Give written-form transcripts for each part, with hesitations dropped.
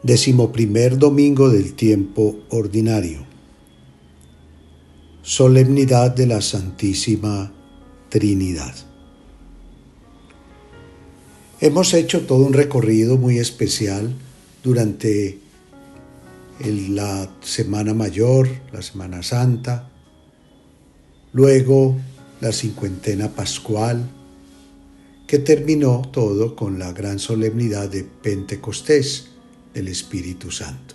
11º domingo del tiempo ordinario. Solemnidad de la Santísima Trinidad. Hemos hecho todo un recorrido muy especial durante la Semana Mayor, la Semana Santa, luego la cincuentena pascual, que terminó todo con la gran solemnidad de Pentecostés del Espíritu Santo.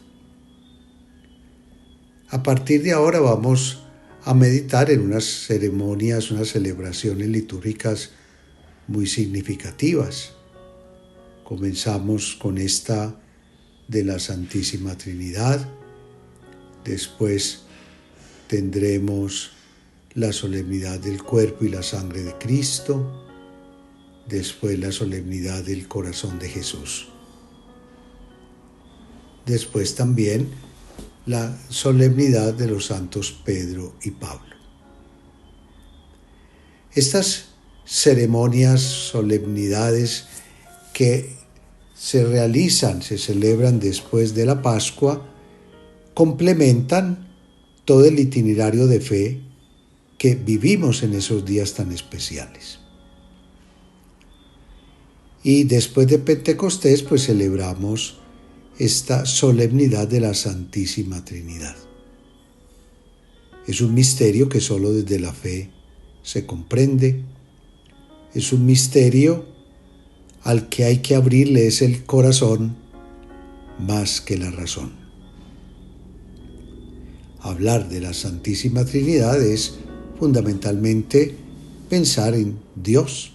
A partir de ahora vamos a meditar en unas ceremonias, unas celebraciones litúrgicas muy significativas. Comenzamos con esta de la Santísima Trinidad, después tendremos la solemnidad del cuerpo y la sangre de Cristo, después la solemnidad del corazón de Jesús. Después también la solemnidad de los santos Pedro y Pablo. Estas ceremonias, solemnidades que se celebran después de la Pascua, complementan todo el itinerario de fe que vivimos en esos días tan especiales. Y después de Pentecostés, pues celebramos esta solemnidad de la Santísima Trinidad. Es un misterio que solo desde la fe se comprende. Es un misterio al que hay que abrirle el corazón más que la razón. Hablar de la Santísima Trinidad es fundamentalmente pensar en Dios.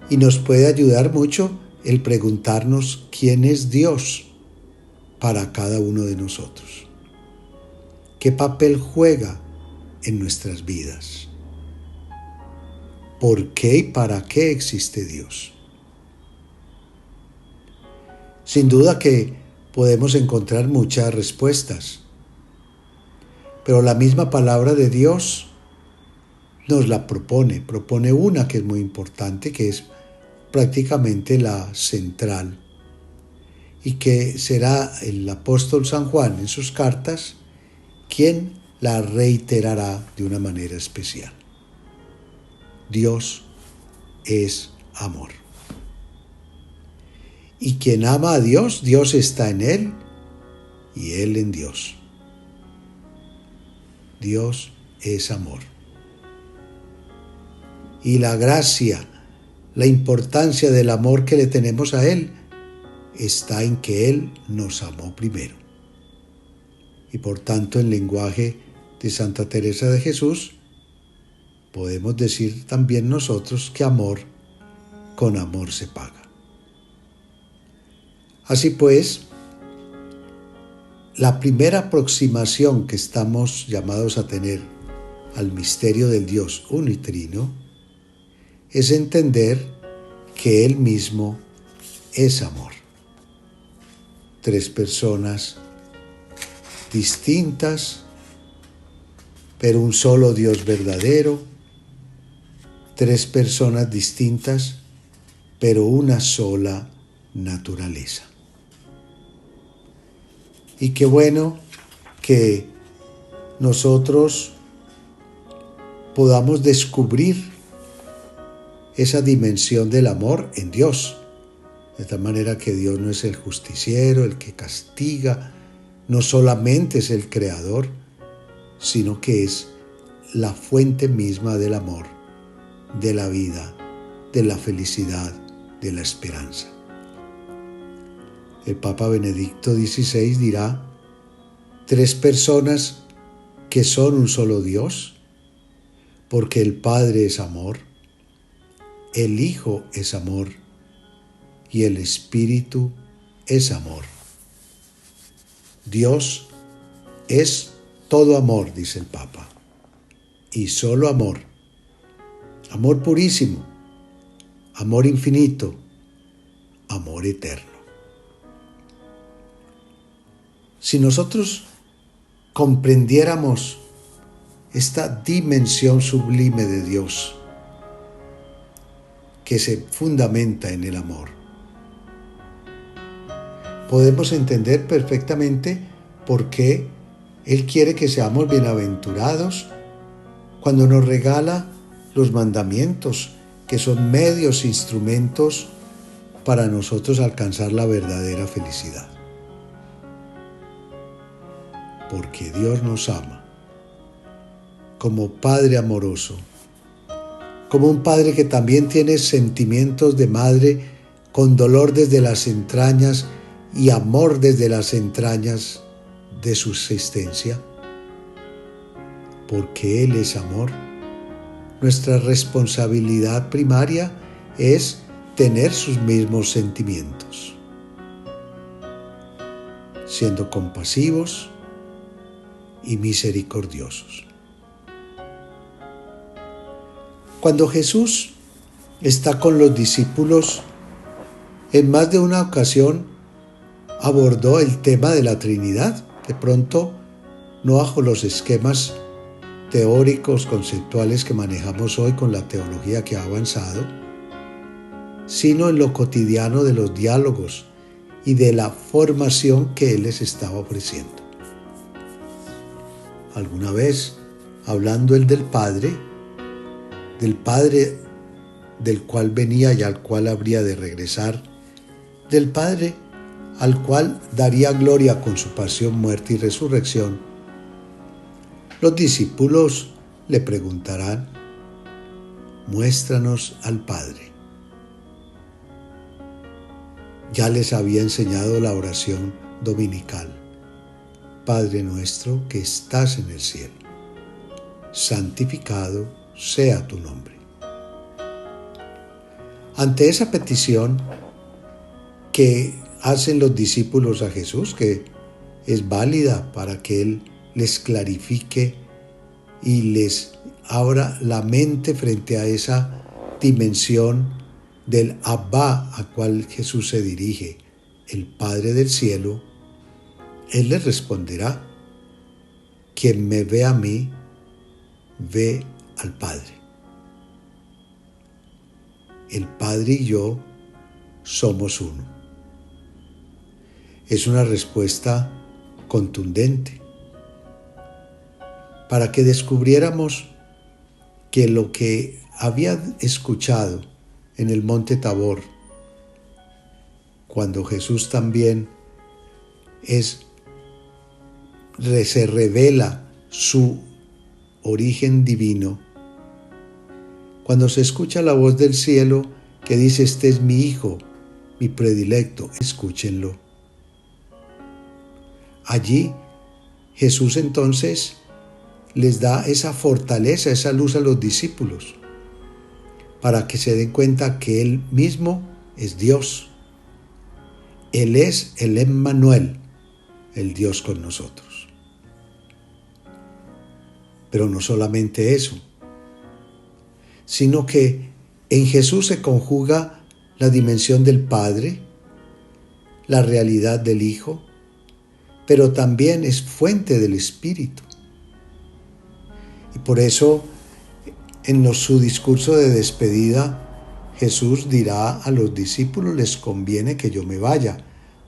Y nos puede ayudar mucho el preguntarnos quién es Dios para cada uno de nosotros. ¿Qué papel juega en nuestras vidas? ¿Por qué y para qué existe Dios? Sin duda que podemos encontrar muchas respuestas, pero la misma palabra de Dios nos la propone una que es muy importante, que es prácticamente la central, y que será el apóstol San Juan en sus cartas quien la reiterará de una manera especial. Dios es amor. Y quien ama a Dios, Dios está en él y él en Dios. Dios es amor. Y la gracia, la importancia del amor que le tenemos a Él está en que Él nos amó primero. Y por tanto, en lenguaje de Santa Teresa de Jesús, podemos decir también nosotros que amor con amor se paga. Así pues, la primera aproximación que estamos llamados a tener al misterio del Dios uno y trino es entender que Él mismo es amor. Tres personas distintas, pero un solo Dios verdadero. Tres personas distintas, pero una sola naturaleza. Y qué bueno que nosotros podamos descubrir esa dimensión del amor en Dios, de tal manera que Dios no es el justiciero, el que castiga, no solamente es el creador, sino que es la fuente misma del amor, de la vida, de la felicidad, de la esperanza. El Papa Benedicto XVI dirá: tres personas que son un solo Dios, porque el Padre es amor, el Hijo es amor y el Espíritu es amor. Dios es todo amor, dice el Papa, y solo amor. Amor purísimo, amor infinito, amor eterno. Si nosotros comprendiéramos esta dimensión sublime de Dios, que se fundamenta en el amor, podemos entender perfectamente por qué Él quiere que seamos bienaventurados cuando nos regala los mandamientos, que son medios, instrumentos para nosotros alcanzar la verdadera felicidad. Porque Dios nos ama como Padre amoroso, como un Padre que también tiene sentimientos de madre con dolor desde las entrañas y amor desde las entrañas de su existencia. Porque Él es amor. Nuestra responsabilidad primaria es tener sus mismos sentimientos, siendo compasivos y misericordiosos. Cuando Jesús está con los discípulos, en más de una ocasión abordó el tema de la Trinidad, de pronto no bajo los esquemas teóricos, conceptuales que manejamos hoy con la teología que ha avanzado, sino en lo cotidiano de los diálogos y de la formación que Él les estaba ofreciendo. Alguna vez, hablando Él del Padre del cual venía y al cual habría de regresar, del Padre al cual daría gloria con su pasión, muerte y resurrección, los discípulos le preguntarán: muéstranos al Padre. Ya les había enseñado la oración dominical: Padre nuestro que estás en el cielo, santificado sea tu nombre. Ante esa petición que hacen los discípulos a Jesús, que es válida para que Él les clarifique y les abra la mente frente a esa dimensión del Abba a cual Jesús se dirige, el Padre del cielo, Él les responderá: quien me ve a mí, ve al Padre. El Padre y yo somos uno. Es una respuesta contundente para que descubriéramos que lo que había escuchado en el monte Tabor, cuando Jesús también se revela su origen divino, cuando se escucha la voz del cielo que dice: este es mi Hijo, mi predilecto, escúchenlo. Allí Jesús entonces les da esa fortaleza, esa luz a los discípulos, para que se den cuenta que Él mismo es Dios. Él es el Emmanuel, el Dios con nosotros. Pero no solamente eso, sino que en Jesús se conjuga la dimensión del Padre, la realidad del Hijo, pero también es fuente del Espíritu. Y por eso, en su discurso de despedida, Jesús dirá a los discípulos: les conviene que yo me vaya,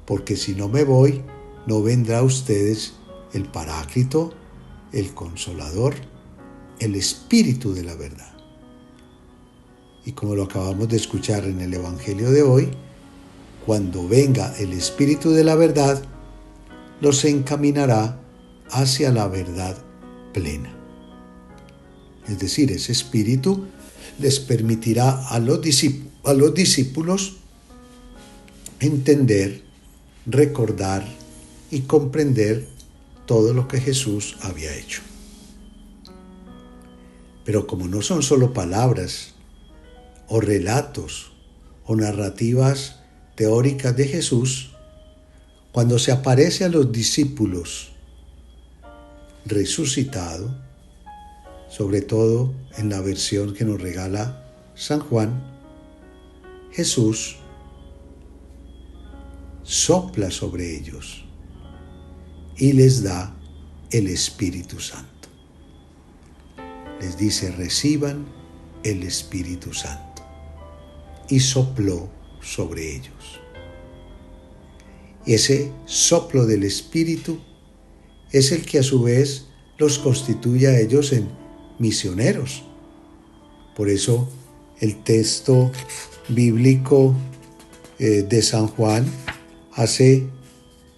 porque si no me voy, no vendrá a ustedes el Paráclito, el Consolador, el Espíritu de la verdad. Y como lo acabamos de escuchar en el Evangelio de hoy, cuando venga el Espíritu de la verdad, los encaminará hacia la verdad plena. Es decir, ese Espíritu les permitirá a los discípulos entender, recordar y comprender todo lo que Jesús había hecho. Pero como no son solo palabras o relatos o narrativas teóricas de Jesús, cuando se aparece a los discípulos resucitado, sobre todo en la versión que nos regala San Juan, Jesús sopla sobre ellos y les da el Espíritu Santo. Les dice: reciban el Espíritu Santo. Y sopló sobre ellos. ese soplo del Espíritu es el que a su vez los constituye a ellos en misioneros. Por eso el texto bíblico de San Juan hace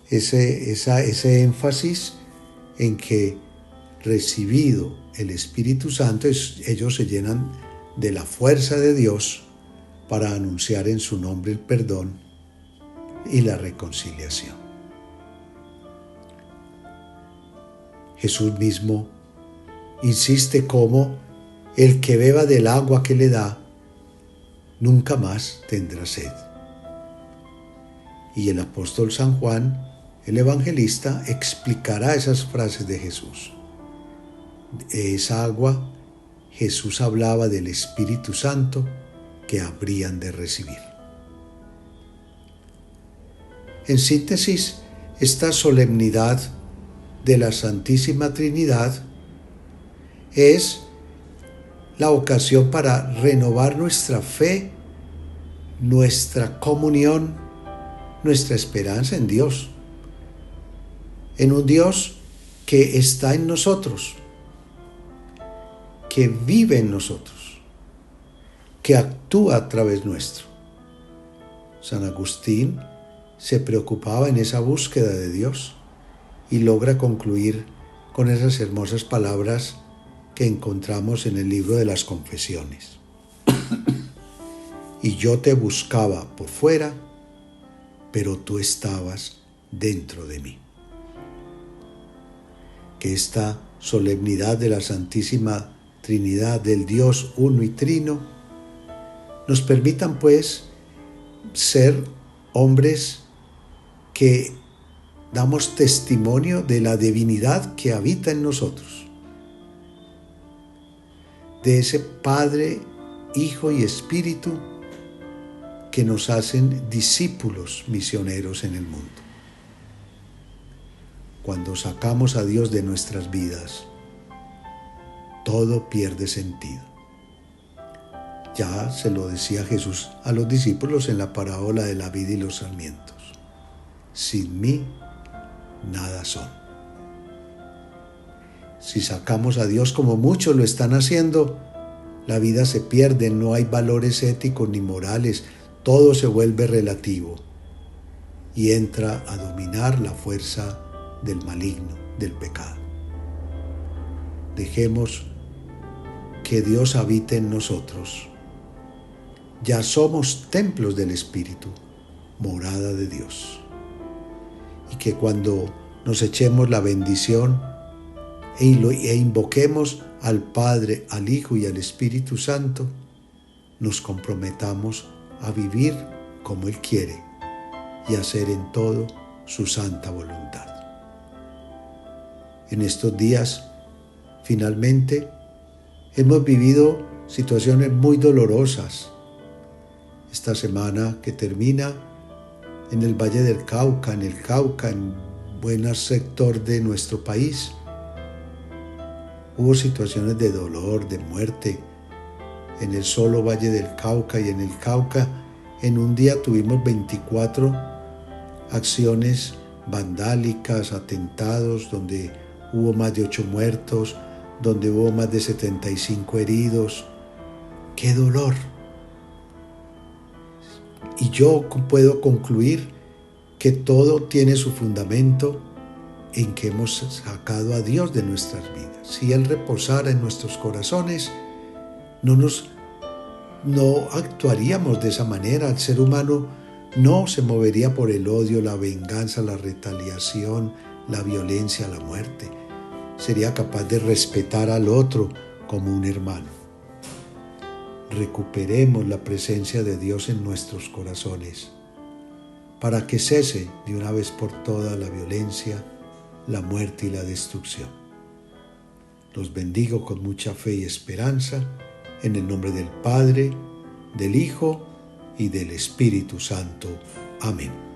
ese énfasis en que recibido el Espíritu Santo, ellos se llenan de la fuerza de Dios para anunciar en su nombre el perdón y la reconciliación. Jesús mismo insiste como el que beba del agua que le da, nunca más tendrá sed. Y el apóstol San Juan, el evangelista, explicará esas frases de Jesús. De esa agua, Jesús hablaba del Espíritu Santo que habrían de recibir. En síntesis, esta solemnidad de la Santísima Trinidad es la ocasión para renovar nuestra fe, nuestra comunión, nuestra esperanza en Dios, en un Dios que está en nosotros, que vive en nosotros, que actúa a través nuestro. San Agustín se preocupaba en esa búsqueda de Dios y logra concluir con esas hermosas palabras que encontramos en el libro de las Confesiones. Y yo te buscaba por fuera, pero tú estabas dentro de mí. Que esta solemnidad de la Santísima Trinidad, del Dios uno y trino, nos permitan pues ser hombres que damos testimonio de la divinidad que habita en nosotros, de ese Padre, Hijo y Espíritu que nos hacen discípulos misioneros en el mundo. Cuando sacamos a Dios de nuestras vidas, todo pierde sentido. Ya se lo decía Jesús a los discípulos en la parábola de la vid y los sarmientos. Sin mí, nada son. Si sacamos a Dios como muchos lo están haciendo, la vida se pierde, no hay valores éticos ni morales, todo se vuelve relativo y entra a dominar la fuerza del maligno, del pecado. Dejemos que Dios habite en nosotros. Ya somos templos del Espíritu, morada de Dios. Y que cuando nos echemos la bendición e invoquemos al Padre, al Hijo y al Espíritu Santo, nos comprometamos a vivir como Él quiere y hacer en todo su santa voluntad. En estos días, finalmente, hemos vivido situaciones muy dolorosas. Esta semana que termina en el Valle del Cauca, en buen sector de nuestro país, hubo situaciones de dolor, de muerte. En el solo Valle del Cauca y en el Cauca, en un día tuvimos 24 acciones vandálicas, atentados, donde hubo más de 8 muertos, donde hubo más de 75 heridos. ¡Qué dolor! Y yo puedo concluir que todo tiene su fundamento en que hemos sacado a Dios de nuestras vidas. Si Él reposara en nuestros corazones, no actuaríamos de esa manera. El ser humano no se movería por el odio, la venganza, la retaliación, la violencia, la muerte. Sería capaz de respetar al otro como un hermano. Recuperemos la presencia de Dios en nuestros corazones para que cese de una vez por todas la violencia, la muerte y la destrucción. Los bendigo con mucha fe y esperanza en el nombre del Padre, del Hijo y del Espíritu Santo. Amén.